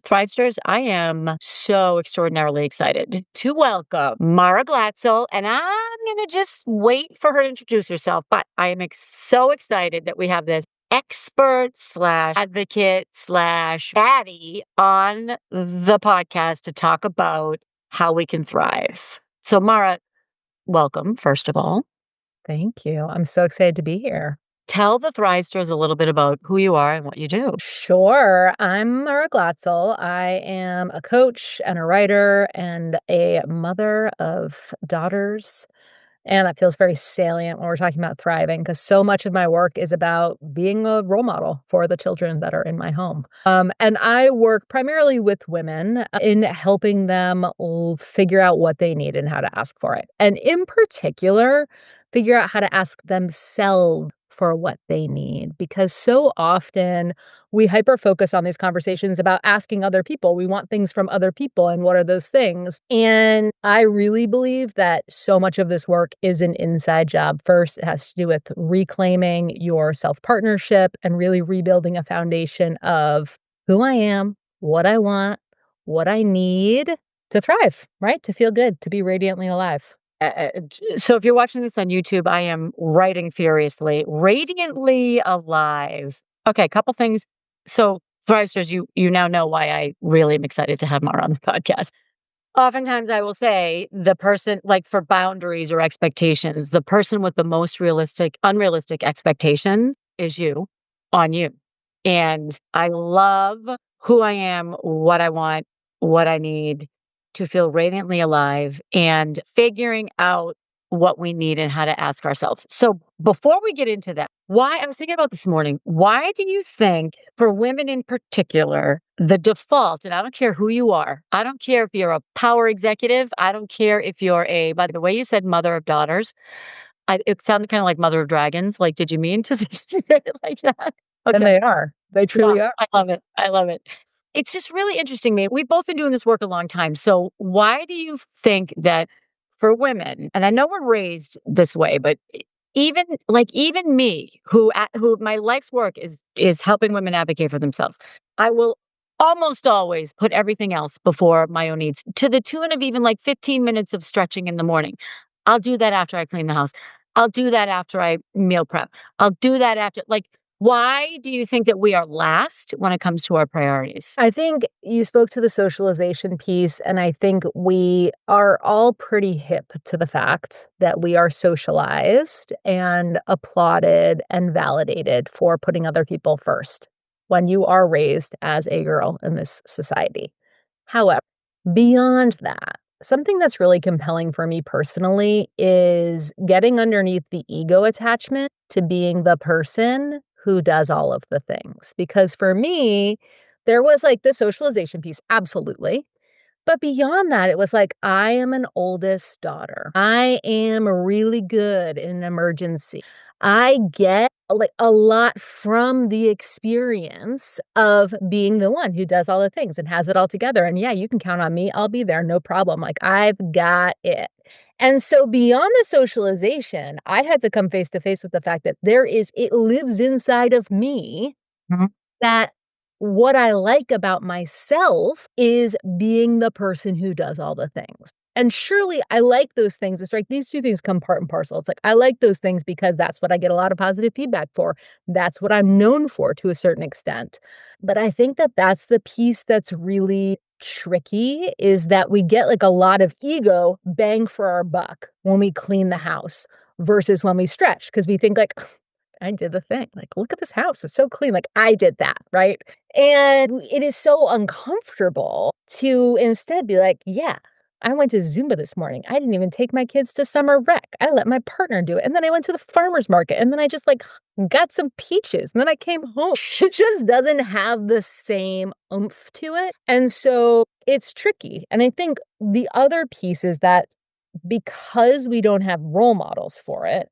Thrivesters, I am so extraordinarily excited to welcome Mara Glatzel, and I'm going to just wait for her to introduce herself. But I am so excited that we have this expert slash advocate slash baddie on the podcast to talk about how we can thrive. So, Mara, welcome, first of all. Thank you. I'm so excited to be here. Tell the Thrivesters a little bit about who you are and what you do. Sure. I'm Mara Glatzel. I am a coach and a writer and a mother of daughters. And that feels very salient when we're talking about thriving because so much of my work is about being a role model for the children that are in my home. And I work primarily with women in helping them figure out what they need and how to ask for it. And in particular, figure out how to ask themselves for what they need. Because so often we hyper focus on these conversations about asking other people. We want things from other people. And what are those things? And I really believe that so much of this work is an inside job. First, it has to do with reclaiming your self-partnership and really rebuilding a foundation of who I am, what I want, what I need to thrive, right? To feel good, to be radiantly alive. So if you're watching this on YouTube, I am writing furiously, radiantly alive. Okay, couple things. So Thrivesters, you now know why I really am excited to have Mara on the podcast. Oftentimes I will say the person, like for boundaries or expectations, the person with the most unrealistic expectations is you, on you. And I love who I am, what I want, what I need to feel radiantly alive and figuring out what we need and how to ask ourselves. So before we get into that, why I was thinking about this morning, why do you think for women in particular, the default, and I don't care who you are, I don't care if you're a power executive, I don't care if you're by the way you said mother of daughters, it sounded kind of like mother of dragons. Like, did you mean to say it like that? And Okay. they are. They Yeah, truly are. I love it. I love it. It's just really interesting to me. We've both been doing this work a long time. So why do you think that for women, and I know we're raised this way, but even me, who my life's work is helping women advocate for themselves, I will almost always put everything else before my own needs to the tune of even like 15 minutes of stretching in the morning. I'll do that after I clean the house. I'll do that after I meal prep. I'll do that after like why do you think that we are last when it comes to our priorities? I think you spoke to the socialization piece, and I think we are all pretty hip to the fact that we are socialized and applauded and validated for putting other people first when you are raised as a girl in this society. However, beyond that, something that's really compelling for me personally is getting underneath the ego attachment to being the person who does all of the things. Because for me, there was like the socialization piece, absolutely. But beyond that, it was like, I am an oldest daughter. I am really good in an emergency. I get like a lot from the experience of being the one who does all the things and has it all together. And yeah, you can count on me. I'll be there. No problem. Like I've got it. And so beyond the socialization, I had to come face to face with the fact that it lives inside of me Mhm. that what I like about myself is being the person who does all the things. And surely I like those things. It's like these two things come part and parcel. It's like I like those things because that's what I get a lot of positive feedback for. That's what I'm known for to a certain extent. But I think that that's the piece that's really tricky is that we get like a lot of ego bang for our buck when we clean the house versus when we stretch because we think like I did the thing. Like, look at this house. It's so clean. Like, I did that, right? And it is so uncomfortable to instead be like, yeah, I went to Zumba this morning. I didn't even take my kids to summer rec. I let my partner do it. And then I went to the farmer's market and then I just like got some peaches and then I came home. It just doesn't have the same oomph to it. And so it's tricky. And I think the other piece is that because we don't have role models for it,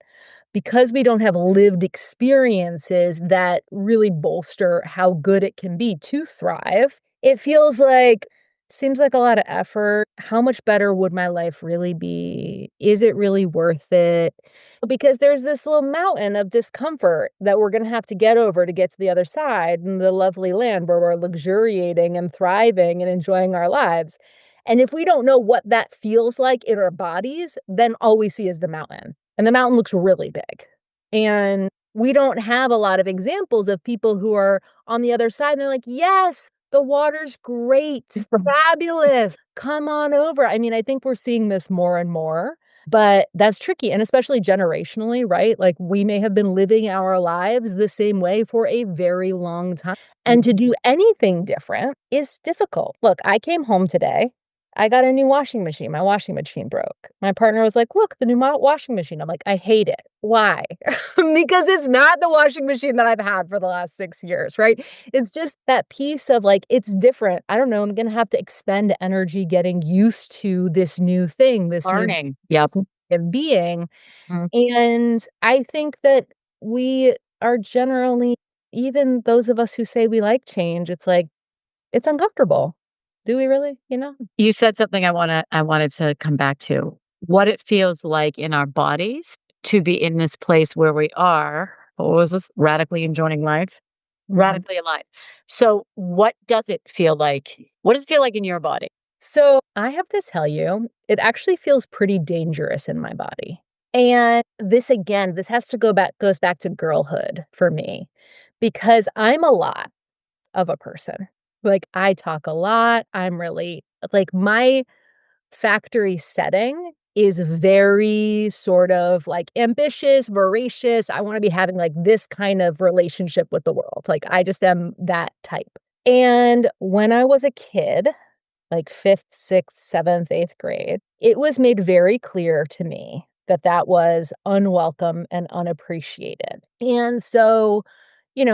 because we don't have lived experiences that really bolster how good it can be to thrive, it feels like Seems like a lot of effort. How much better would my life really be? Is it really worth it? Because there's this little mountain of discomfort that we're gonna have to get over to get to the other side in the lovely land where we're luxuriating and thriving and enjoying our lives. And if we don't know what that feels like in our bodies, then all we see is the mountain. And the mountain looks really big. And we don't have a lot of examples of people who are on the other side and they're like, "Yes, the water's great, fabulous, come on over." I mean, I think we're seeing this more and more, but that's tricky, and especially generationally, right? Like, we may have been living our lives the same way for a very long time, and to do anything different is difficult. Look, I came home today. I got a new washing machine. My washing machine broke. My partner was like, "Look, the new washing machine." I'm like, "I hate it." Why? Because it's not the washing machine that I've had for the last 6 years, right? It's just that piece of, like, it's different. I don't know, I'm gonna have to expend energy getting used to this new thing, this new Learning. Yep. way of being, Mm. and I think that we are generally, even those of us who say we like change, it's like, it's uncomfortable. Do we really, you know? You said something I wanted to come back to. What it feels like in our bodies to be in this place where we are, what was this? Radically enjoying life? Mhm. Radically alive. So what does it feel like? What does it feel like in your body? So, I have to tell you, it actually feels pretty dangerous in my body. And this again, this has to go back goes back to girlhood for me because I'm a lot of a person. Like, I talk a lot. I'm really like, my factory setting is very sort of, like, ambitious, voracious. I wanna be having, like, this kind of relationship with the world. Like, I just am that type. And when I was a kid, like 5th, 6th, 7th, 8th grade, it was made very clear to me that that was unwelcome and unappreciated. And so,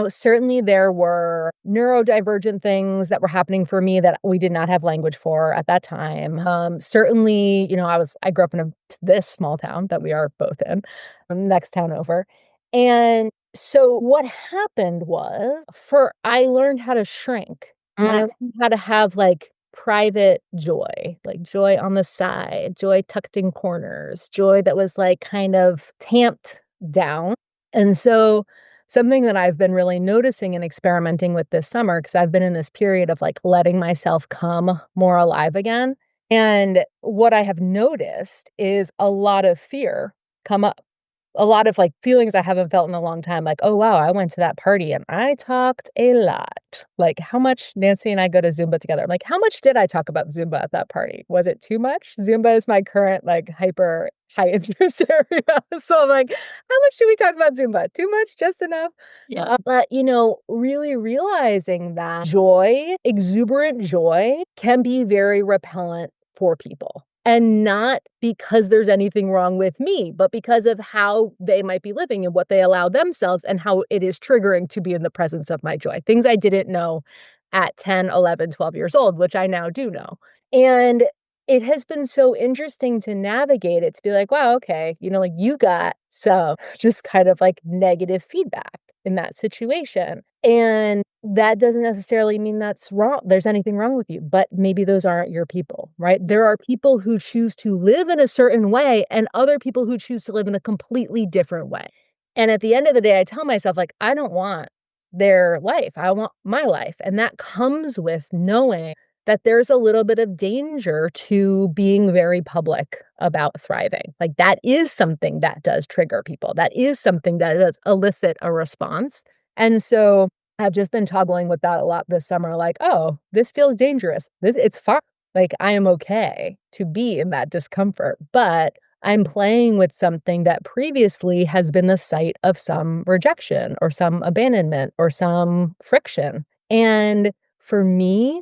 certainly there were neurodivergent things that were happening for me that we did not have language for at that time. Certainly, I grew up in this small town that we are both in, next town over. And so what happened was I learned how to shrink and I Mm, learned how to have, like, private joy, like joy on the side, joy tucked in corners, joy that was, like, kind of tamped down. And so something that I've been really noticing and experimenting with this summer, because 'cause I've been in this period of, like, letting myself come more alive again, and what I have noticed is a lot of fear come up. A lot of, like, feelings I haven't felt in a long time, like, "Oh, wow, I went to that party and I talked a lot." Like, how much Nancy and I go to Zumba together. I'm like, "How much did I talk about Zumba at that party? Was it too much?" Zumba is my current, like, hyper high interest area. So I'm like, "How much do we talk about Zumba? Too much? Just enough?" yeah. But, really realizing that joy, exuberant joy, can be very repellent for people. And not because there's anything wrong with me, but because of how they might be living and what they allow themselves and how it is triggering to be in the presence of my joy. Things I didn't know at 10, 11, 12 years old, which I now do know. And it has been so interesting to navigate it, to be like, wow, okay, like, you got some just kind of, like, negative feedback in that situation. And that doesn't necessarily mean that's wrong. There's anything wrong with you, but maybe those aren't your people, right? There are people who choose to live in a certain way and other people who choose to live in a completely different way. And at the end of the day, I tell myself, like, I don't want their life. I want my life. And that comes with knowing that there's a little bit of danger to being very public about thriving. Like, that is something that does trigger people. That is something that does elicit a response. And so I've just been toggling with that a lot this summer, like, "Oh, this feels dangerous. It's fine. Like, I am okay to be in that discomfort, but I'm playing with something that previously has been the site of some rejection or some abandonment or some friction." And for me,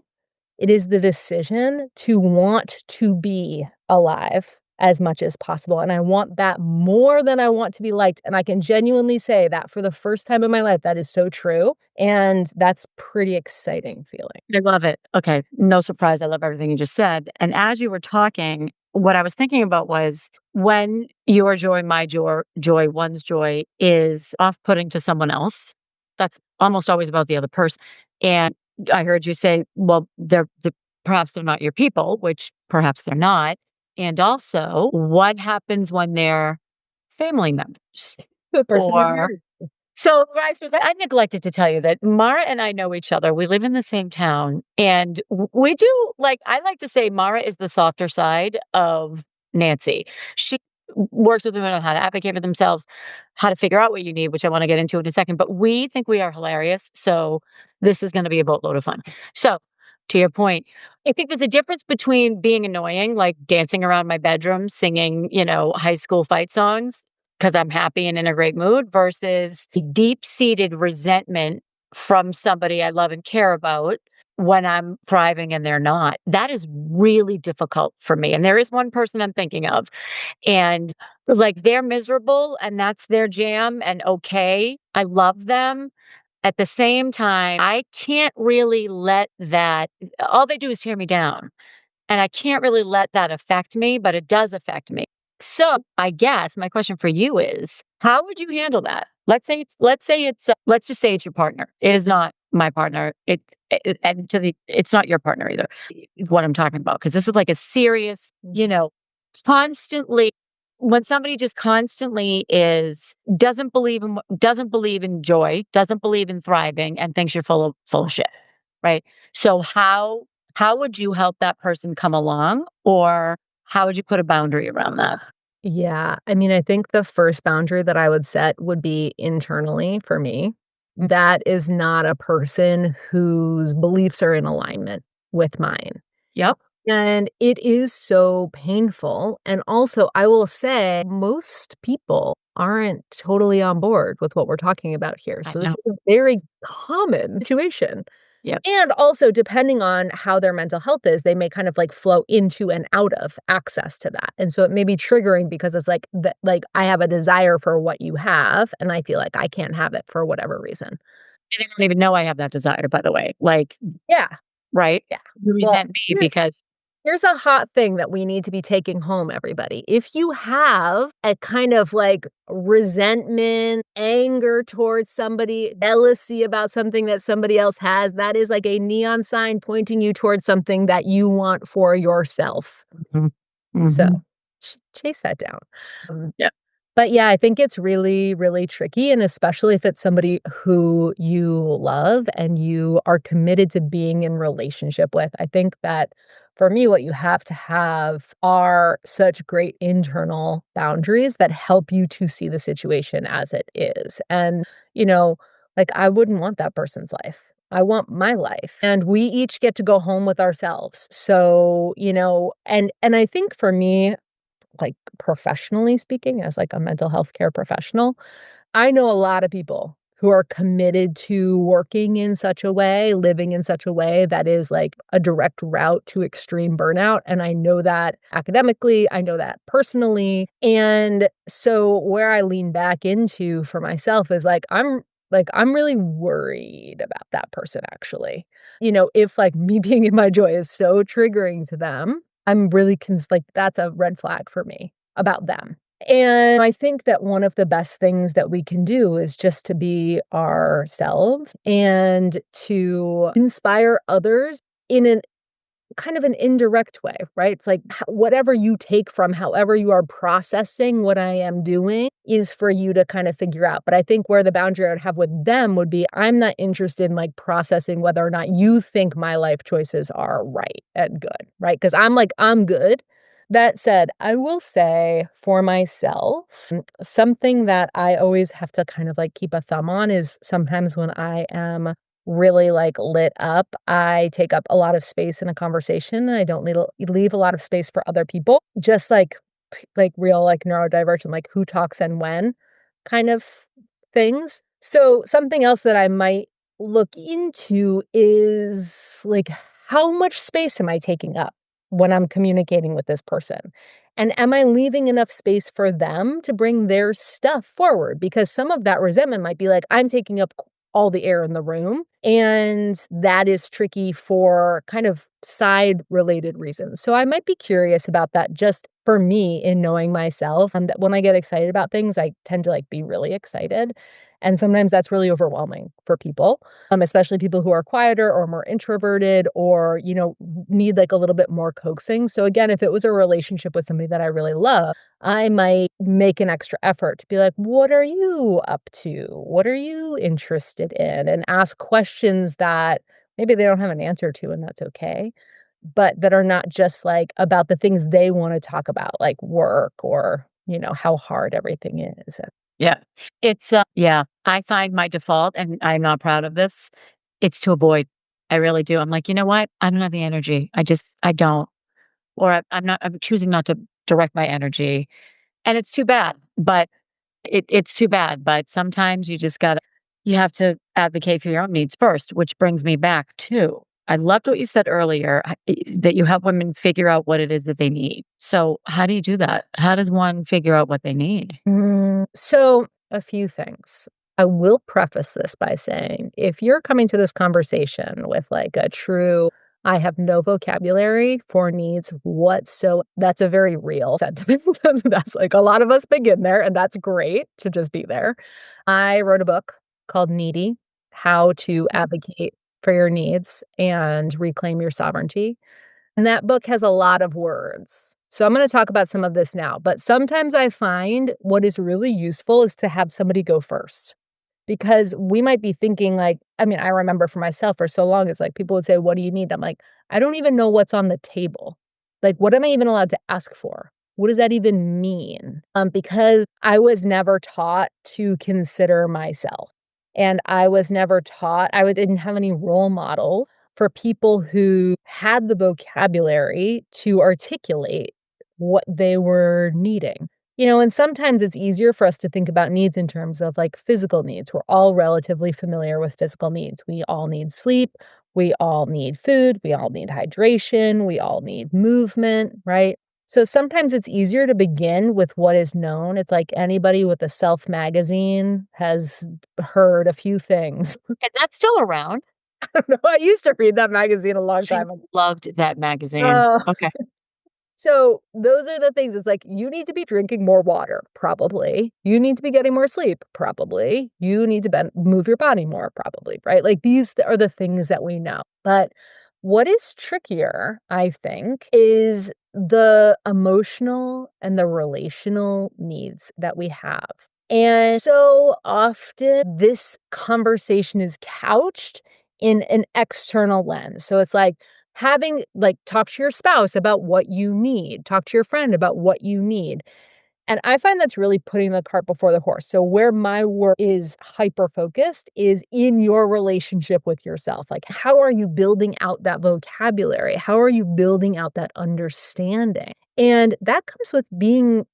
it is the decision to want to be alive as much as possible, and I want that more than I want to be liked, and I can genuinely say that for the first time in my life, that is so true, and that's pretty exciting feeling. I love it. Okay, no surprise, I love everything you just said, and as you were talking, what I was thinking about was when your joy, my joy, one's joy is off-putting to someone else, that's almost always about the other person, and I heard you say, well, the perhaps they're not your people, which perhaps they're not. And also, what happens when they're family members? The person you're Or married. so, Rice, I neglected to tell you that Mara and I know each other. We live in the same town, and we do like I like to say Mara is the softer side of Nancy. She works with women on how to advocate for themselves, how to figure out what you need, which I want to get into in a second. But we think we are hilarious, so this is going to be a boatload of fun. So, to your point, I think there's a difference between being annoying, like dancing around my bedroom, singing, high school fight songs, because I'm happy and in a great mood versus deep seated resentment from somebody I love and care about when I'm thriving and they're not. That is really difficult for me. And there is one person I'm thinking of, and like they're miserable and that's their jam and okay. I love them. At the same time, I can't really let that, all they do is tear me down. And I can't really let that affect me, but it does affect me. So I guess my question for you is, how would you handle that? Let's just say it's your partner. It is not my partner. It's not your partner either. What I'm talking about, because this is like a serious, constantly when somebody just constantly doesn't believe in joy, doesn't believe in thriving, and thinks you're full of shit, right? So how would you help that person come along, or how would you put a boundary around that? Yeah, I mean, I think the first boundary that I would set would be internally for me. Mm, That is not a person whose beliefs are in alignment with mine. yep, And it is so painful. And also, I will say most people aren't totally on board with what we're talking about here. I So this know. is a very common situation. Yep. And also, depending on how their mental health is, they may kind of like flow into and out of access to that. And so it may be triggering because it's like I have a desire for what you have, and I feel like I can't have it for whatever reason. And I don't even know I have that desire, by the way. Like, Yeah. right? Yeah. You Well, resent me because here's a hot thing that we need to be taking home, everybody. If you have a kind of like resentment, anger towards somebody, jealousy about something that somebody else has, that is like a neon sign pointing you towards something that you want for yourself. Mhm. So Mhm. chase that down. Yeah. But yeah, I think it's really, really tricky. And especially if it's somebody who you love and you are committed to being in relationship with. I think that for me, what you have to have are such great internal boundaries that help you to see the situation as it is. And, you know, like I wouldn't want that person's life. I want my life. And we each get to go home with ourselves. So, and I think for me, like, professionally speaking, as, like, a mental health care professional, I know a lot of people who are committed to working in such a way, living in such a way that is, like, a direct route to extreme burnout, and I know that academically, I know that personally, and so where I lean back into for myself is, I'm really worried about that person, actually. If, like, me being in my joy is so triggering to them, I'm really like, that's a red flag for me about them. And I think that one of the best things that we can do is just to be ourselves and to inspire others in an kind of an indirect way, right? It's like whatever you take from however you are processing what I am doing is for you to kind of figure out. But I think where the boundary I would have with them would be I'm not interested in like processing whether or not you think my life choices are right and good, right? Because I'm good. That said, I will say for myself, something that I always have to kind of like keep a thumb on is sometimes when I am really, like, lit up, I take up a lot of space in a conversation, and I don't leave a lot of space for other people, just like real, like, neurodivergent, like, who talks and when kind of things. So, something else that I might look into is, like, how much space am I taking up when I'm communicating with this person? And am I leaving enough space for them to bring their stuff forward? Because some of that resentment might be like, I'm taking up all the air in the room, And that is tricky for kind of side related reasons. So I might be curious about that just for me in knowing myself. That when I get excited about things, I tend to like be really excited. And sometimes that's really overwhelming for people, especially people who are quieter or more introverted or, need like a little bit more coaxing. So again, if it was a relationship with somebody that I really love, I might make an extra effort to be like, what are you up to? What are you interested in? And ask questions that maybe they don't have an answer to, and that's okay, but that are not just like about the things they want to talk about, like work or, how hard everything is. Yeah. Yeah, I find my default, and I'm not proud of this, it's to avoid. I really do. I'm like, "You know what? I don't have the energy. I don't." Or I'm choosing not to direct my energy, and it's too bad, but it's too bad, but sometimes you have to advocate for your own needs first, which brings me back to, I loved what you said earlier, that you help women figure out what it is that they need. So, how do you do that? How does one figure out what they need? So, a few things. I will preface this by saying if you're coming to this conversation with like a true, I have no vocabulary for needs that's a very real sentiment. That's like a lot of us begin there, and that's great to just be there. I wrote a book called Needy: How to Advocate for Your Needs and Reclaim Your Sovereignty. And that book has a lot of words. So I'm going to talk about some of this now, but sometimes I find what is really useful is to have somebody go first. Because we might be thinking like, I mean, I remember for myself for so long, it's like people would say, "What do you need?" I'm like, "I don't even know what's on the table. Like, what am I even allowed to ask for? What does that even mean?" Because I was never taught to consider myself. And I was never taught, didn't have any role models for people who had the vocabulary to articulate what they were needing. And sometimes it's easier for us to think about needs in terms of like physical needs. We're all relatively familiar with physical needs. We all need sleep. We all need food. We all need hydration. We all need movement, right? So sometimes it's easier to begin with what is known. It's like anybody with a Self magazine has heard a few things. And that's still around. I used to read that magazine a long I time ago. loved that magazine. Uh, Okay. so those are the things. It's like you need to be drinking more water, probably. You need to be getting more sleep, probably. You need to move your body more, probably, right? Like these are the things that we know. But what is trickier, I think, is the emotional and the relational needs that we have. And so often this conversation is couched in an external lens. So it's like, talk to your spouse about what you need, talk to your friend about what you need. And I find that's really putting the cart before the horse. So where my work is hyper focused is in your relationship with yourself. Like, how are you building out that vocabulary? How are you building out that understanding? And that comes with being,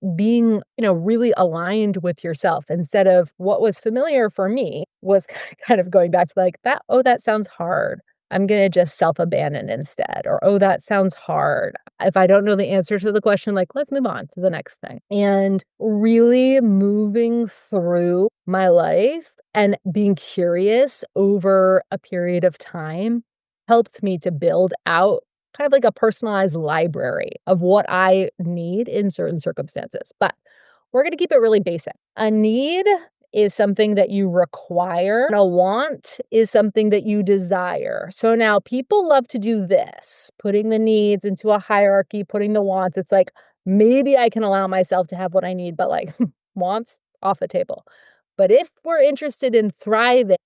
really aligned with yourself instead of what was familiar for me was kind of going back to like that, oh, that sounds hard. I'm going to just self-abandon instead. Or, oh, that sounds hard. If I don't know the answer to the question, like, let's move on to the next thing. And really moving through my life and being curious over a period of time helped me to build out kind of like a personalized library of what I need in certain circumstances. But we're going to keep it really basic. A need is something that you require. And a want is something that you desire. So now people love to do this, putting the needs into a hierarchy, putting the wants. It's like, maybe I can allow myself to have what I need, but like wants off the table. But if we're interested in thriving,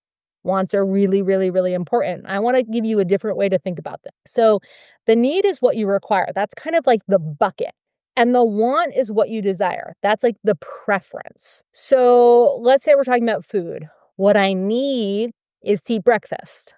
wants are really, really, really important. I want to give you a different way to think about this. So the need is what you require. That's kind of like the bucket. And the want is what you desire. That's like the preference. So let's say we're talking about food. What I need is to eat breakfast.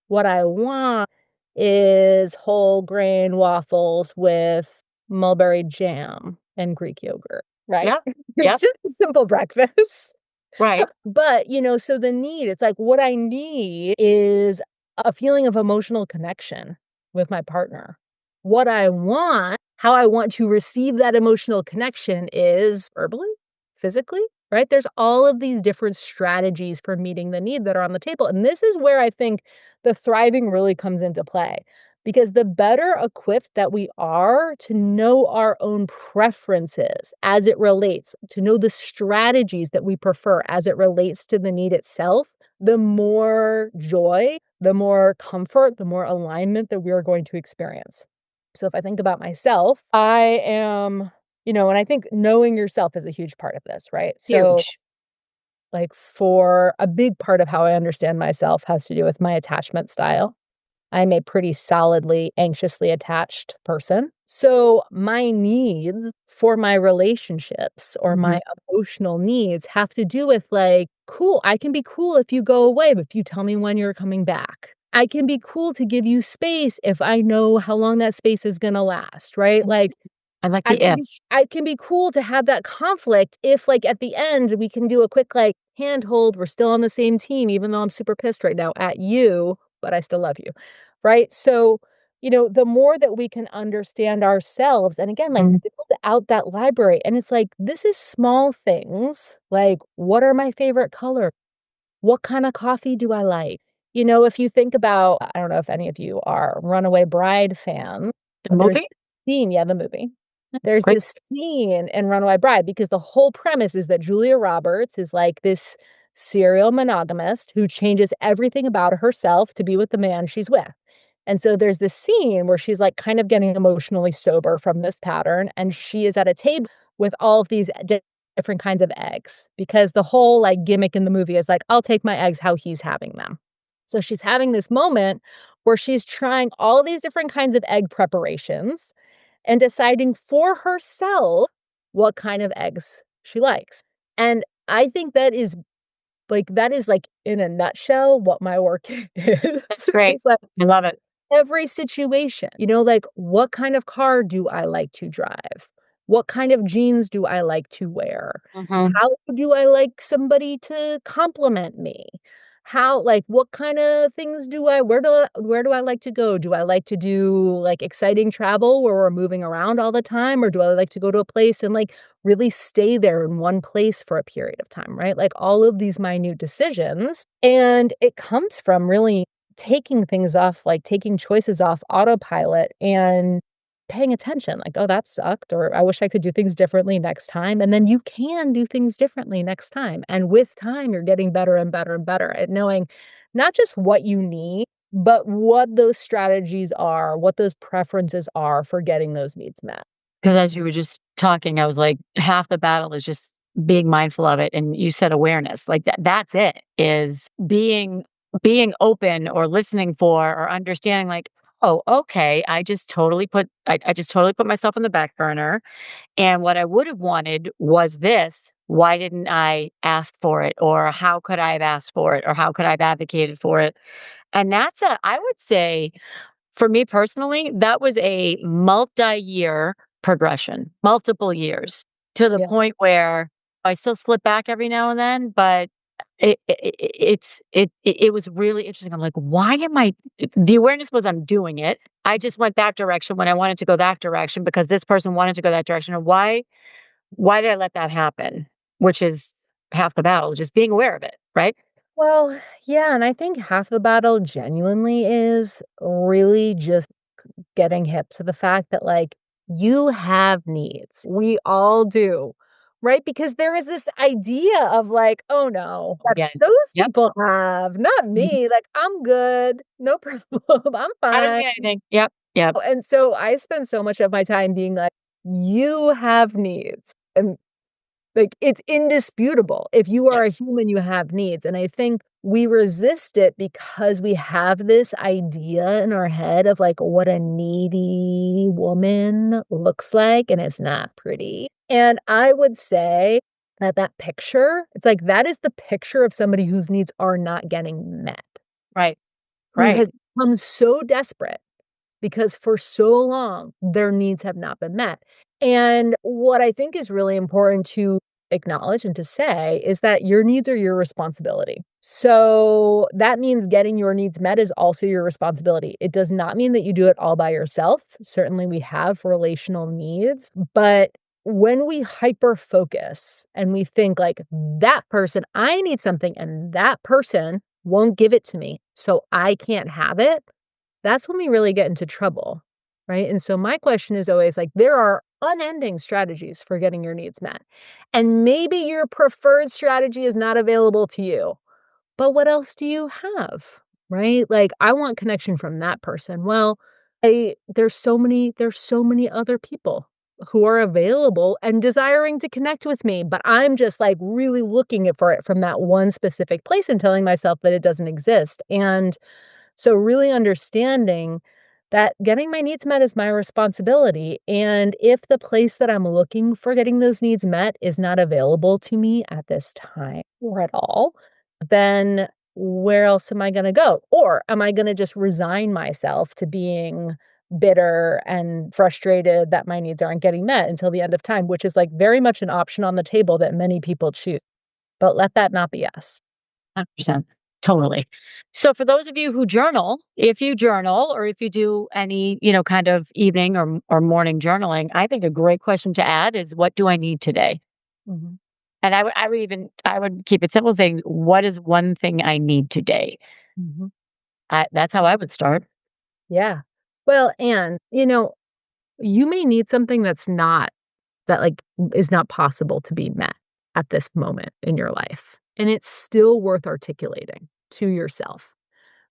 What I want is whole grain waffles with mulberry jam and Greek yogurt, right? Yeah. It's Yep. just a simple breakfast. Right. But, so the need, it's like what I need is a feeling of emotional connection with my partner. What I want, how I want to receive that emotional connection is verbally, physically, right? There's all of these different strategies for meeting the need that are on the table. And this is where I think the thriving really comes into play. Because the better equipped that we are to know our own preferences as it relates, to know the strategies that we prefer as it relates to the need itself, the more joy, the more comfort, the more alignment that we are going to experience. So if I think about myself, I am, and I think knowing yourself is a huge part of this, right? So, Huge. like, for a big part of how I understand myself has to do with my attachment style. I'm a pretty solidly anxiously attached person. So my needs for my relationships or Mhm. my emotional needs have to do with like, cool, I can be cool if you go away, but if you tell me when you're coming back. I can be cool to give you space if I know how long that space is going to last, right? Mhm. Like I like I the can be if. I can be cool to have that conflict if, like, at the end, we can do a quick, like, handhold, we're still on the same team, even though I'm super pissed right now at you, but I still love you, right? So, the more that we can understand ourselves and again, like, Mhm. build out that library, and it's like, this is small things, like, what are my favorite color? What kinda coffee do I like? If you think about I don't know if any of you are Runaway Bride fans, The but there's movie? this scene yeah, the movie. There's Great. this scene in Runaway Bride because the whole premise is that Julia Roberts is, like, this serial monogamist who changes everything about herself to be with the man she's with. And so there's this scene where she's, like, kind of getting emotionally sober from this pattern, and she is at a table with all of these different kinds of eggs because the whole, like, gimmick in the movie is, like, "I'll take my eggs how he's having them." So she's having this moment where she's trying all these different kinds of egg preparations and deciding for herself what kind of eggs she likes. And I think that is, like, in a nutshell, what my work is. That's great. It's like I love it. every situation, like, what kind of car do I like to drive? What kind of jeans do I like to wear? Mhm. How do I like somebody to compliment me? What kinda things do I where do I like to go? Do I like to do, like, exciting travel where we're moving around all the time, or do I like to go to a place and, like, really stay there in one place for a period of time, right? Like, all of these minute decisions, and it comes from really taking choices off autopilot and paying attention, like, "Oh, that sucked," or, "I wish I could do things differently next time," and then you can do things differently next time, and with time, you're getting better and better and better at knowing not just what you need, but what those strategies are, what those preferences are for getting those needs met. 'Cause as you were just talking, I was like, half the battle is just being mindful of it, and you said awareness, like, that's it, is being open or listening for or understanding like, "Oh, okay, I just totally put myself on the back burner, and what I would have wanted was this. Why didn't I ask for it? Or how could I have asked for it? Or how could I have advocated for it?" And I would say for me personally, that was a multi-year progression, multiple years, to the Yeah. point where I still slip back every now and then, but it was really interesting. I'm like, "Why am I" the awareness was I'm doing it. I just went that direction when I wanted to go that direction because this person wanted to go that direction, and why did I let that happen? Which is half the battle, just being aware of it, right? Well, yeah, and I think half the battle genuinely is really just getting hip to the fact that, like, you have needs. We all do, right? Because there is this idea of, like, "Oh, no, that Again. those Yep. people have, not Mhm. me, like, I'm good, no problem, I'm I don't fine." need anything. Yep, yep. And so I spend so much of my time being like, "You have needs." And like, it's indisputable. If you Yep. are a human, you have needs, and I think we resist it because we have this idea in our head of, like, what a needy woman looks like, and it's not pretty. And I would say that that picture, it's like, that is the picture of somebody whose needs are not getting met, Right, who right. has become so desperate because for so long, their needs have not been met. And what I think is really important to acknowledge and to say is that your needs are your responsibility. So that means getting your needs met is also your responsibility. It does not mean that you do it all by yourself. Certainly, we have relational needs, but when we hyper focus and we think like that person, I need something and that person won't give it to me, so I can't have it, that's when we really get into trouble, right? And so my question is always like, there are unending strategies for getting your needs met. And maybe your preferred strategy is not available to you, but what else do you have? Right? Like, I want connection from that person. Well, there's so many other people who are available and desiring to connect with me, but I'm just like really for it from that one specific place and telling myself that it doesn't exist. And so really understanding that getting my needs met is my responsibility. And if the place that I'm looking for getting those needs met is not available to me at this time or at all, then where else am I going to go? Or am I going to just resign myself to being bitter and frustrated that my needs aren't getting met until the end of time, which is like very much an option on the table that many people choose. But let that not be us. 100%. Totally. So for those of you who journal, if you journal or if you do any, kind of evening or morning journaling, I think a great question to add is, what do I need today? Mhm. And I would keep it simple, saying, what is one thing I need today? Mhm. That's how I would start. Yeah. Well, and, you may need something that, like, is not possible to be met at this moment in your life, and it's still worth articulating to yourself.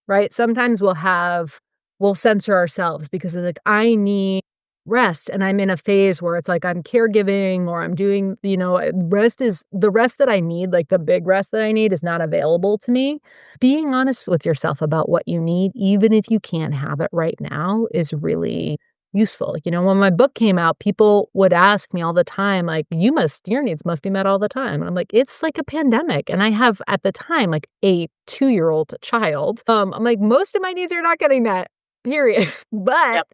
Right? Sometimes we'll censor ourselves because it's like, I need rest. And I'm in a phase where it's like I'm caregiving or I'm doing, the rest that I need, like the big rest that I need is not available to me. Being honest with yourself about what you need, even if you can't have it right now, is really useful. When my book came out, people would ask me all the time, like, your needs must be met all the time. And I'm like, it's like a pandemic. And I have at the time, like a 2-year-old child. I'm like, most of my needs are not getting met, period. But Yep.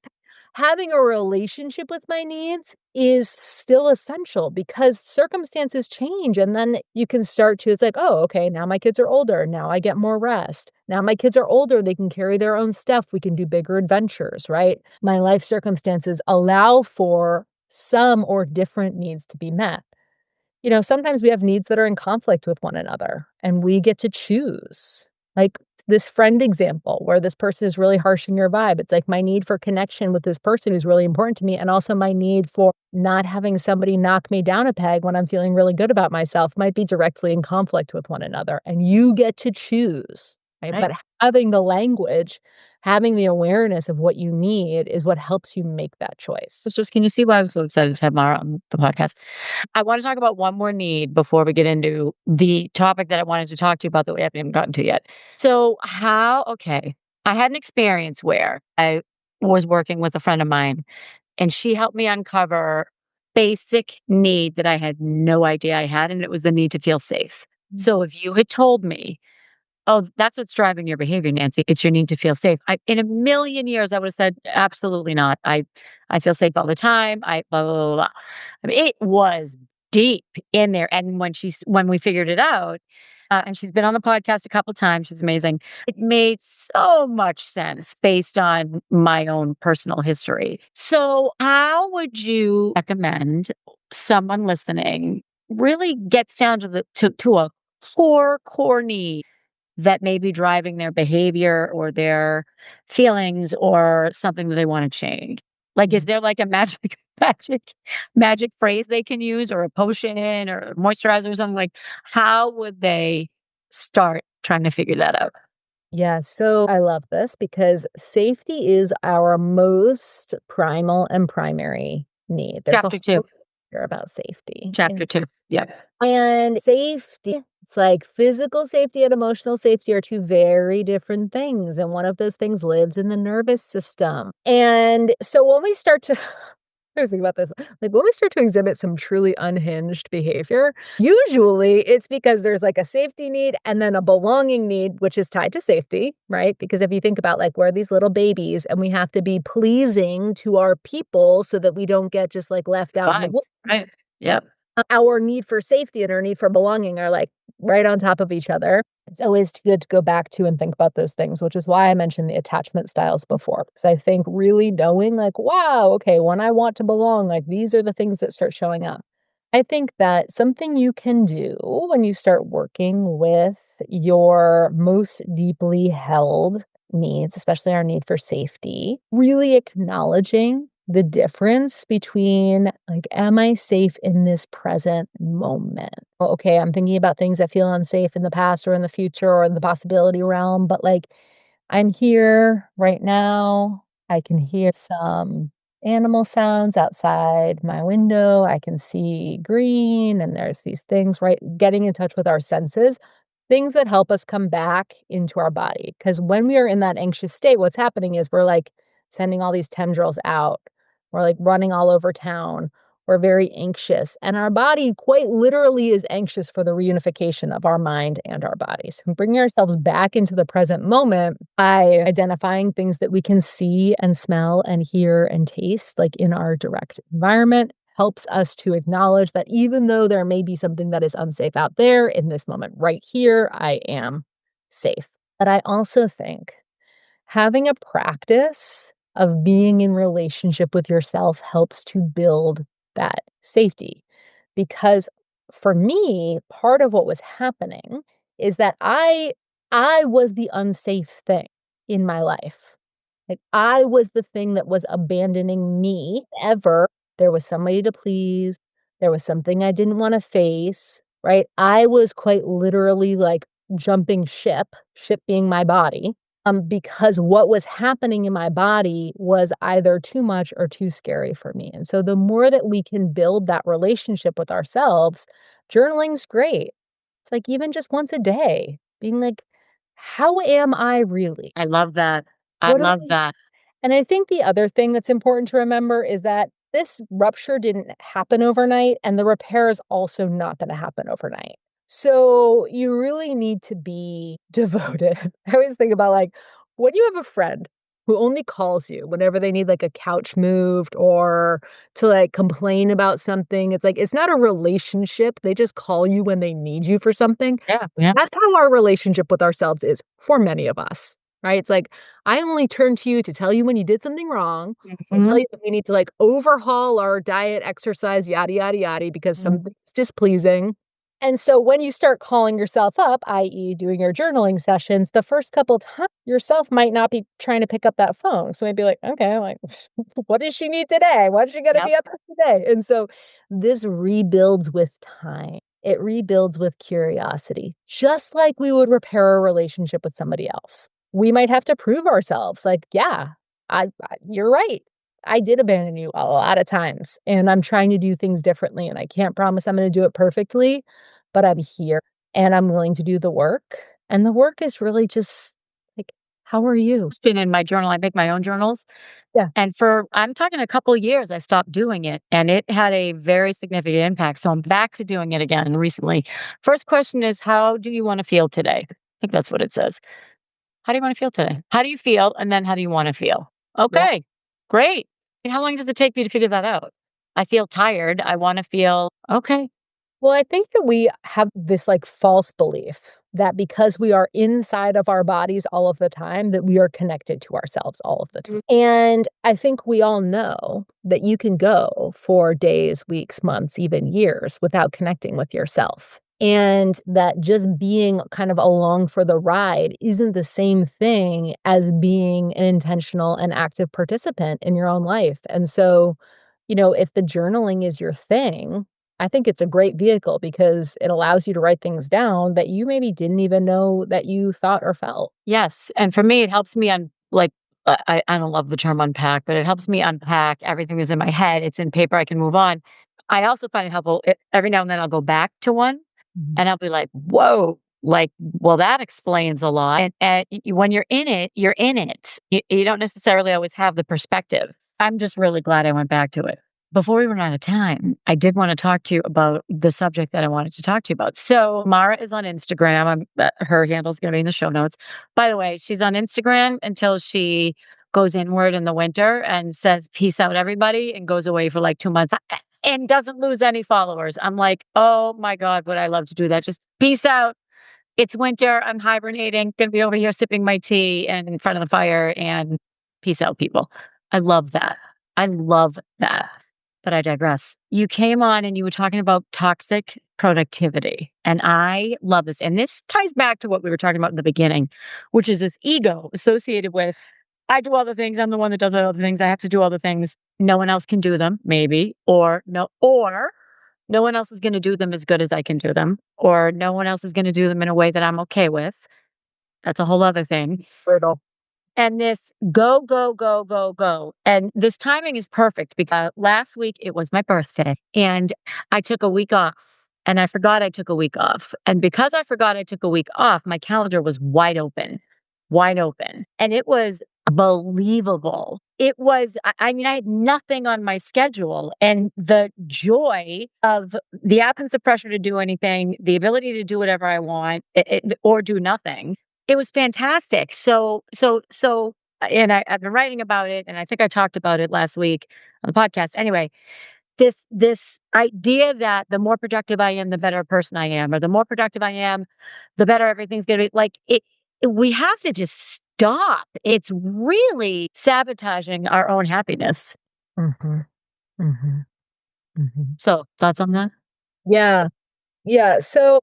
having a relationship with my needs is still essential because circumstances change. And then you can start to, it's like, oh, okay, now my kids are older. Now I get more rest. Now my kids are older. They can carry their own stuff. We can do bigger adventures, right? My life circumstances allow for some or different needs to be met. Sometimes we have needs that are in conflict with one another and we get to choose. Like this friend example where this person is really harshing your vibe. It's like my need for connection with this person who's really important to me, and also my need for not having somebody knock me down a peg when I'm feeling really good about myself might be directly in conflict with one another. And you get to choose, right? Right. But having the language, having the awareness of what you need is what helps you make that choice. Sisters, can you see why I'm so excited to have Mara on the podcast? I want to talk about one more need before we get into the topic that I wanted to talk to you about that we haven't even gotten to yet. So, okay, I had an experience where I was working with a friend of mine and she helped me uncover basic need that I had no idea I had, and it was the need to feel safe. So, if you had told me, oh, that's what's driving your behavior, Nancy. It's your need to feel safe. In a million years, I would have said, absolutely not. I feel safe all the time. I blah, blah, blah, blah. I mean, it was deep in there. And when we figured it out, and she's been on the podcast a couple times, she's amazing. It made so much sense based on my own personal history. So, how would you recommend someone listening really gets down to a core need that may be driving their behavior or their feelings or something that they wanna change? Like, is Mhm. there like a magic magic phrase they can use, or a potion or moisturizer or something? Like, how would they start trying to figure that out? Yeah, so I love this because safety is our most primal and primary need. There's a Chapter 2. whole chapter about safety. Chapter 2. Yep. And safety, it's like physical safety and emotional safety are two very different things. And one of those things lives in the nervous system. And so when we start to I was thinking about this. Like when we start to exhibit some truly unhinged behavior, usually it's because there's like a safety need and then a belonging need, which is tied to safety, right? Because if you think about like we're these little babies and we have to be pleasing to our people so that we don't get just like left out in the Fine. woods. Right. Yep. Our need for safety and our need for belonging are like right on top of each other. It's always good to go back to and think about those things, which is why I mentioned the attachment styles before, because I think really knowing, like, wow, okay, when I want to belong, like, these are the things that start showing up. I think that something you can do when you start working with your most deeply held needs, especially our need for safety, really acknowledging the difference between, like, am I safe in this present moment? Well, okay, I'm thinking about things that feel unsafe in the past or in the future or in the possibility realm, but like I'm here right now. I can hear some animal sounds outside my window. I can see green, and there's these things, right? Getting in touch with our senses, things that help us come back into our body. Because when we are in that anxious state, what's happening is we're like sending all these tendrils out. We're like running all over town. We're very anxious, and our body quite literally is anxious for the reunification of our mind and our bodies. Bringing ourselves back into the present moment by identifying things that we can see and smell and hear and taste, like in our direct environment, helps us to acknowledge that even though there may be something that is unsafe out there, in this moment right here, I am safe. But I also think having a practice of being in relationship with yourself helps to build that safety. Because for me, part of what was happening is that I was the unsafe thing in my life. Like I was the thing that was abandoning me ever. There was somebody to please. There was something I didn't want to face, right? I was quite literally like jumping ship being my body, because what was happening in my body was either too much or too scary for me. And so the more that we can build that relationship with ourselves, journaling's great. It's like even just once a day, being like, how am I really? I love that. I What do love I that. and I think the other thing that's important to remember is that this rupture didn't happen overnight, and the repair is also not gonna happen overnight. So, you really need to be devoted. I always think about, like, when you have a friend who only calls you whenever they need, like, a couch moved or to, like, complain about something, it's like, it's not a relationship, they just call you when they need you for something. Yeah, yeah. That's how our relationship with ourselves is for many of us, right? It's like, I only turn to you to tell you when you did something wrong, or tell Mhm, you that we need to, like, overhaul our diet, exercise, yada, yada, yada, because mhm. something's displeasing. And so when you start calling yourself up, i.e., doing your journaling sessions, the first couple times, yourself might not be trying to pick up that phone. So maybe like, okay, like, what does she need today? What's she gonna Yep. be up to today? And so this rebuilds with time. It rebuilds with curiosity, just like we would repair a relationship with somebody else. We might have to prove ourselves like, yeah, you're right. I did abandon you a lot of times, and I'm trying to do things differently, and I can't promise I'm gonna do it perfectly, but I'm here, and I'm willing to do the work, and the work is really just, like, how are you? It's been in my journal. I make my own journals, Yeah. and for I'm talking a couple of years, I stopped doing it, and it had a very significant impact, so I'm back to doing it again recently. First question is, how do you wanna feel today? I think that's what it says. How do you wanna feel today? How do you feel, and then how do you wanna feel? Yeah. Okay, great. And how long does it take me to figure that out? I feel tired. I wanna feel okay. Well, I think that we have this, like, false belief that because we are inside of our bodies all of the time, that we are connected to ourselves all of the time. Mm. And I think we all know that you can go for days, weeks, months, even years without connecting with yourself. And that just being kind of along for the ride isn't the same thing as being an intentional and active participant in your own life. And so, if the journaling is your thing, I think it's a great vehicle because it allows you to write things down that you maybe didn't even know that you thought or felt. Yes, and for me, it helps me I don't love the term unpack, but it helps me unpack everything that's in my head. It's in paper, I can move on. I also find it helpful every now and then I'll go back to one, Mhm. and I'll be like, "Whoa," like, "Well, that explains a lot." And when you're in it, you're in it. You don't necessarily always have the perspective. I'm just really glad I went back to it. Before we run out of time, I did wanna talk to you about the subject that I wanted to talk to you about. So, Mara is on Instagram. Her handle's gonna be in the show notes. By the way, she's on Instagram until she goes inward in the winter and says, "Peace out, everybody," and goes away for, like, 2 months, and doesn't lose any followers. I'm like, "Oh my god, would I love to do that. Just peace out." It's winter, I'm hibernating, gonna be over here sipping my tea and in front of the fire and peace out, people. I love that. I love that. But I digress. You came on and you were talking about toxic productivity, and I love this. And this ties back to what we were talking about in the beginning, which is this ego associated with I do all the things. I'm the one that does all the things. I have to do all the things. No one else can do them, maybe, or no one else is going to do them as good as I can do them, or no one else is going to do them in a way that I'm okay with. That's a whole other thing. Brutal. And this go, go, go, go, go. And this timing is perfect because last week it was my birthday and I took a week off and I forgot I took a week off. And because I forgot I took a week off, my calendar was wide open, wide open. And it was believable. It was, I mean, I had nothing on my schedule. And the joy of the absence of pressure to do anything, the ability to do whatever I want or do nothing, it was fantastic. And I've been writing about it, and I think I talked about it last week on the podcast. Anyway, this idea that the more productive I am, the better person I am, or the more productive I am, the better everything's gonna be. Like we have to just stop. It's really sabotaging our own happiness. Mhm. Mhm. Mhm. So thoughts on that? Yeah. Yeah. So,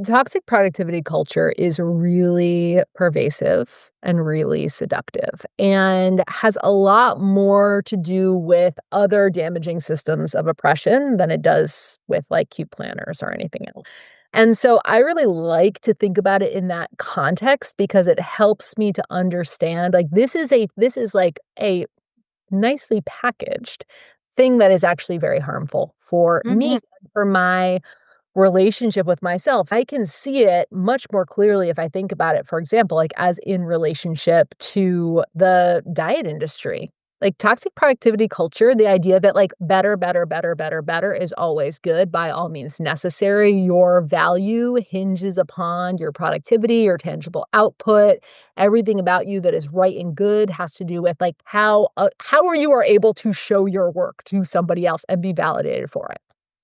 toxic productivity culture is really pervasive and really seductive and has a lot more to do with other damaging systems of oppression than it does with like cute planners or anything else. And so I really like to think about it in that context because it helps me to understand like this is like a nicely packaged thing that is actually very harmful for me, Mhm. for my relationship with myself. I can see it much more clearly if I think about it, for example, like as in relationship to the diet industry. Like toxic productivity culture, the idea that like better, better, better, better, better is always good by all means necessary. Your value hinges upon your productivity, your tangible output. Everything about you that is right and good has to do with like how are you are able to show your work to somebody else and be validated for it.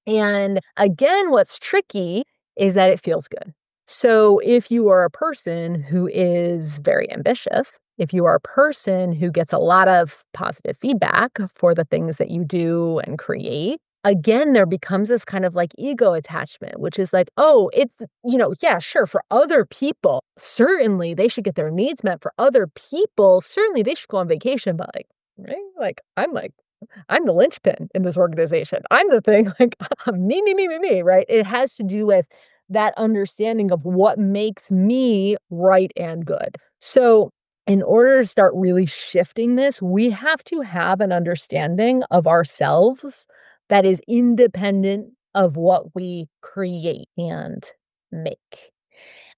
And again, what's tricky is that it feels good. So if you are a person who is very ambitious, if you are a person who gets a lot of positive feedback for the things that you do and create, again, there becomes this kind of like ego attachment, which is like, oh, it's, yeah, sure, for other people, certainly they should get their needs met. For other people, certainly they should go on vacation, but right? I'm the linchpin in this organization. I'm the thing like me, me, me, me, me, right? It has to do with that understanding of what makes me right and good. So, in order to start really shifting this, we have to have an understanding of ourselves that is independent of what we create and make.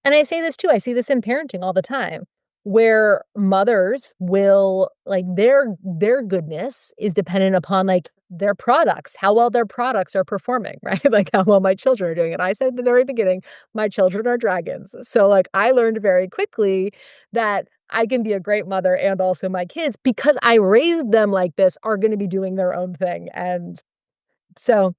And I say this too, I see this in parenting all the time, where mothers will like their goodness is dependent upon like their products, how well their products are performing, right? Like how well my children are doing. And I said at the very beginning, my children are dragons. So like I learned very quickly that I can be a great mother and also my kids because I raised them like this are going to be doing their own thing. And so,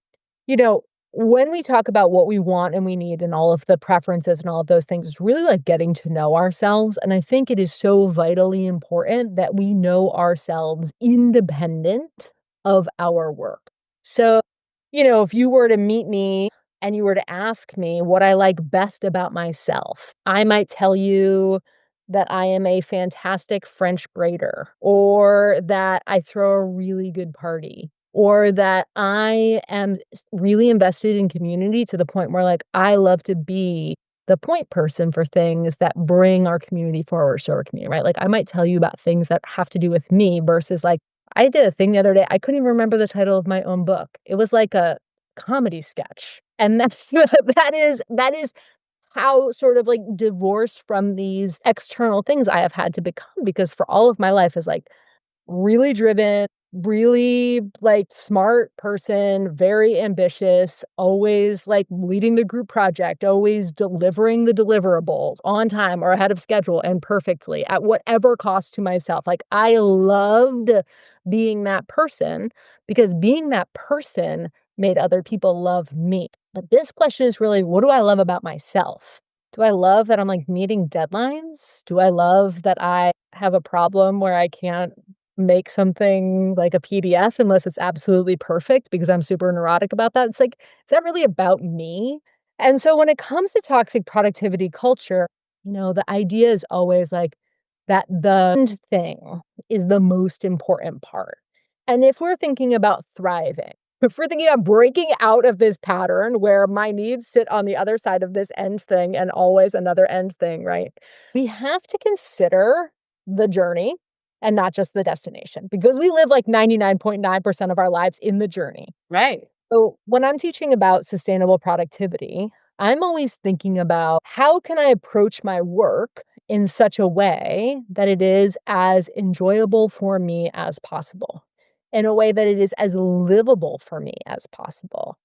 you know, when we talk about what we want and we need and all of the preferences and all of those things, it's really like getting to know ourselves. And I think it is so vitally important that we know ourselves independent of our work. So, if you were to meet me and you were to ask me what I like best about myself, I might tell you that I am a fantastic French braider, or that I throw a really good party, or that I am really invested in community to the point where, like, I love to be the point person for things that bring our community forward, so our community, right? Like, I might tell you about things that have to do with me versus, like, I did a thing the other day, I couldn't even remember the title of my own book. It was like a comedy sketch, and that's that is how sort of, like, divorced from these external things I have had to become because for all of my life is, like, really driven, really, like, smart person, very ambitious, always, like, leading the group project, always delivering the deliverables on time or ahead of schedule and perfectly at whatever cost to myself. Like, I loved being that person because being that person made other people love me. But this question is really, what do I love about myself? Do I love that I'm, like, meeting deadlines? Do I love that I have a problem where I can't make something like a PDF unless it's absolutely perfect because I'm super neurotic about that? It's like, is that really about me? And so when it comes to toxic productivity culture, the idea is always like that the end thing is the most important part. And if we're thinking about thriving, if we're thinking about breaking out of this pattern where my needs sit on the other side of this end thing and always another end thing, right? We have to consider the journey and not just the destination because we live like 99.9% of our lives in the journey. Right. So when I'm teaching about sustainable productivity, I'm always thinking about how can I approach my work in such a way that it is as enjoyable for me as possible, in a way that it is as livable for me as possible.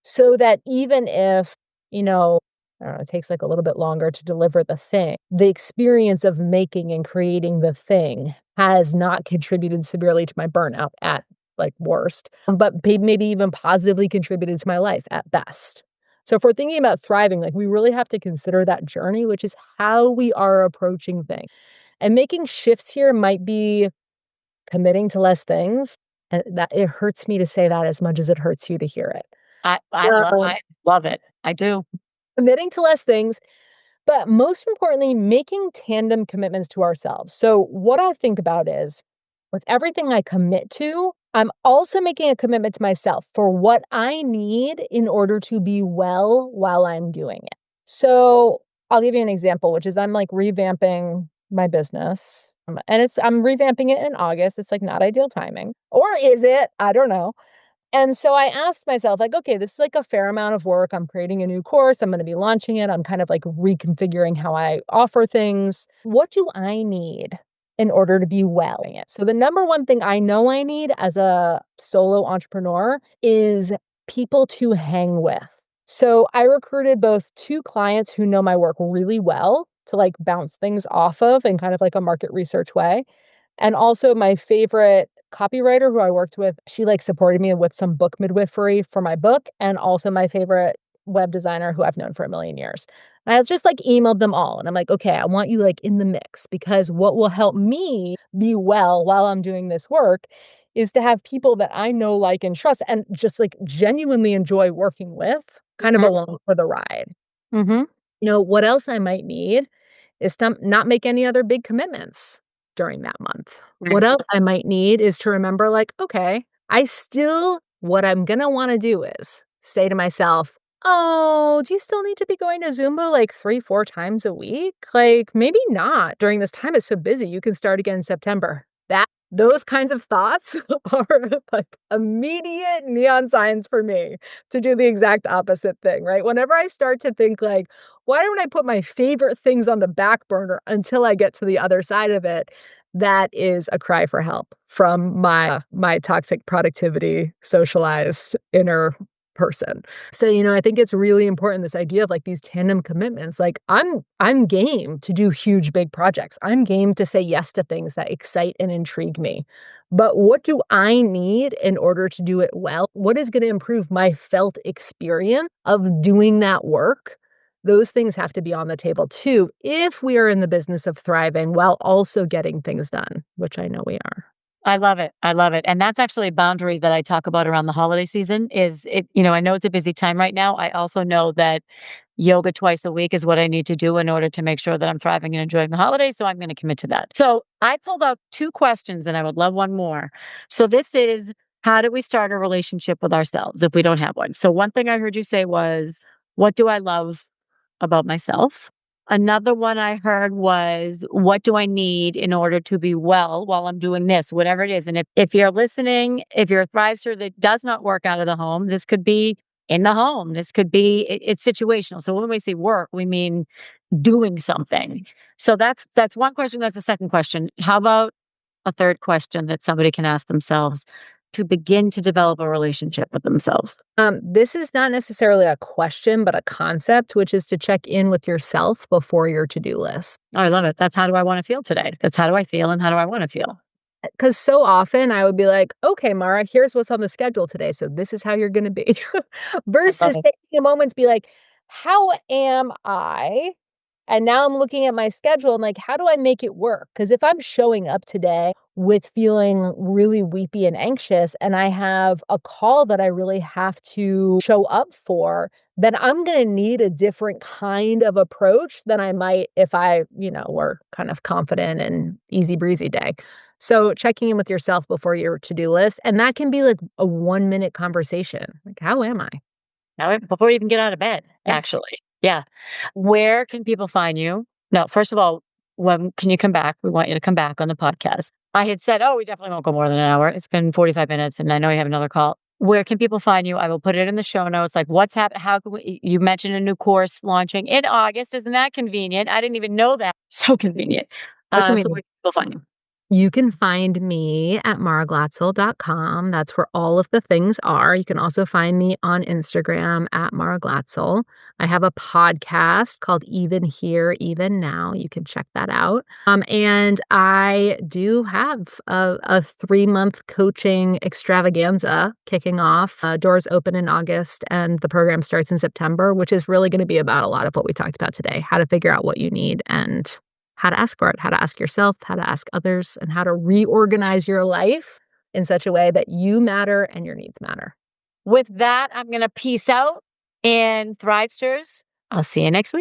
So that even if, you know, I don't know, it takes like a little bit longer to deliver the thing, the experience of making and creating the thing has not contributed severely to my burnout at like worst, but maybe even positively contributed to my life at best. So if we're thinking about thriving, like we really have to consider that journey, which is how we are approaching things. And making shifts here might be committing to less things. And that it hurts me to say that as much as it hurts you to hear it. Um, I love it. I do. Committing to less things, but most importantly, making tandem commitments to ourselves. So, what I think about is with everything I commit to, I'm also making a commitment to myself for what I need in order to be well while I'm doing it. So, I'll give you an example, which is I'm like revamping my business. And I'm revamping it in August. It's like not ideal timing. Or is it? I don't know. And so I asked myself, like, okay, this is like a fair amount of work. I'm creating a new course. I'm going to be launching it. I'm kind of like reconfiguring how I offer things. What do I need in order to be well in it? So, the number one thing I know I need as a solo entrepreneur is people to hang with. So, I recruited both two clients who know my work really well to like bounce things off of in kind of like a market research way. And also my favorite copywriter who I worked with, she like supported me with some book midwifery for my book, and also my favorite web designer who I've known for a million years. And I've just like emailed them all and I'm like, okay, I want you like in the mix because what will help me be well while I'm doing this work is to have people that I know, like, and trust and just like genuinely enjoy working with kind of Mhm. along for the ride. Mhm. What else I might need is to not make any other big commitments during that month. What Right. else I might need is to remember, like, okay, what I'm gonna wanna do is say to myself, oh, do you still need to be going to Zumba like 3, 4 times a week? Like, maybe not during this time. It's so busy. You can start again in September. Those kinds of thoughts are like immediate neon signs for me to do the exact opposite thing, right? Whenever I start to think like, why don't I put my favorite things on the back burner until I get to the other side of it? That is a cry for help from my toxic productivity socialized inner person. So, I think it's really important this idea of like these tandem commitments. Like I'm game to do huge big projects. I'm game to say yes to things that excite and intrigue me. But what do I need in order to do it well? What is going to improve my felt experience of doing that work? Those things have to be on the table too if we are in the business of thriving while also getting things done, which I know we are. I love it. I love it. And that's actually a boundary that I talk about around the holiday season is I know it's a busy time right now. I also know that yoga twice a week is what I need to do in order to make sure that I'm thriving and enjoying the holidays. So I'm going to commit to that. So I pulled out two questions and I would love one more. So this is, how do we start a relationship with ourselves if we don't have one? So one thing I heard you say was, what do I love about myself? Another one I heard was, what do I need in order to be well while I'm doing this, whatever it is? And if you're listening, if you're a Thrivester that does not work out of the home, this could be in the home. This could be, it's situational. So when we say work, we mean doing something. So that's one question. That's the second question. How about a third question that somebody can ask themselves to begin to develop a relationship with themselves? This is not necessarily a question, but a concept, which is to check in with yourself before your to-do list. Oh, I love it. That's how do I want to feel today? That's how do I feel and how do I want to feel? Because so often I would be like, okay, Mara, here's what's on the schedule today. So this is how you're going to be. I love Versus it. taking a moment to be like, how am I And now I'm looking at my schedule and like, how do I make it work? Because if I'm showing up today with feeling really weepy and anxious, and I have a call that I really have to show up for, then I'm going to need a different kind of approach than I might if I were kind of confident and easy breezy day. So checking in with yourself before your to-do list, and that can be like a 1-minute conversation. Like, how am I? Now, before you even get out of bed, Yeah. actually. Yeah. Where can people find you? No, first of all, when can you come back? We want you to come back on the podcast. I had said, oh, we definitely won't go more than an hour. It's been 45 minutes and I know you have another call. Where can people find you? I will put it in the show notes. Like what's happening? How can you mentioned a new course launching in August. Isn't that convenient? I didn't even know that. So convenient. So So convenient. where can people find you? You can find me at maraglatzel.com. That's where all of the things are. You can also find me on Instagram at Mara Glatzel. I have a podcast called Even Here, Even Now. You can check that out. And I do have a 3-month coaching extravaganza kicking off. Doors open in August and the program starts in September, which is really going to be about a lot of what we talked about today, how to figure out what you need and how to ask for it, how to ask yourself, how to ask others, and how to reorganize your life in such a way that you matter and your needs matter. With that, I'm going to peace out and Thrivesters. I'll see you next week.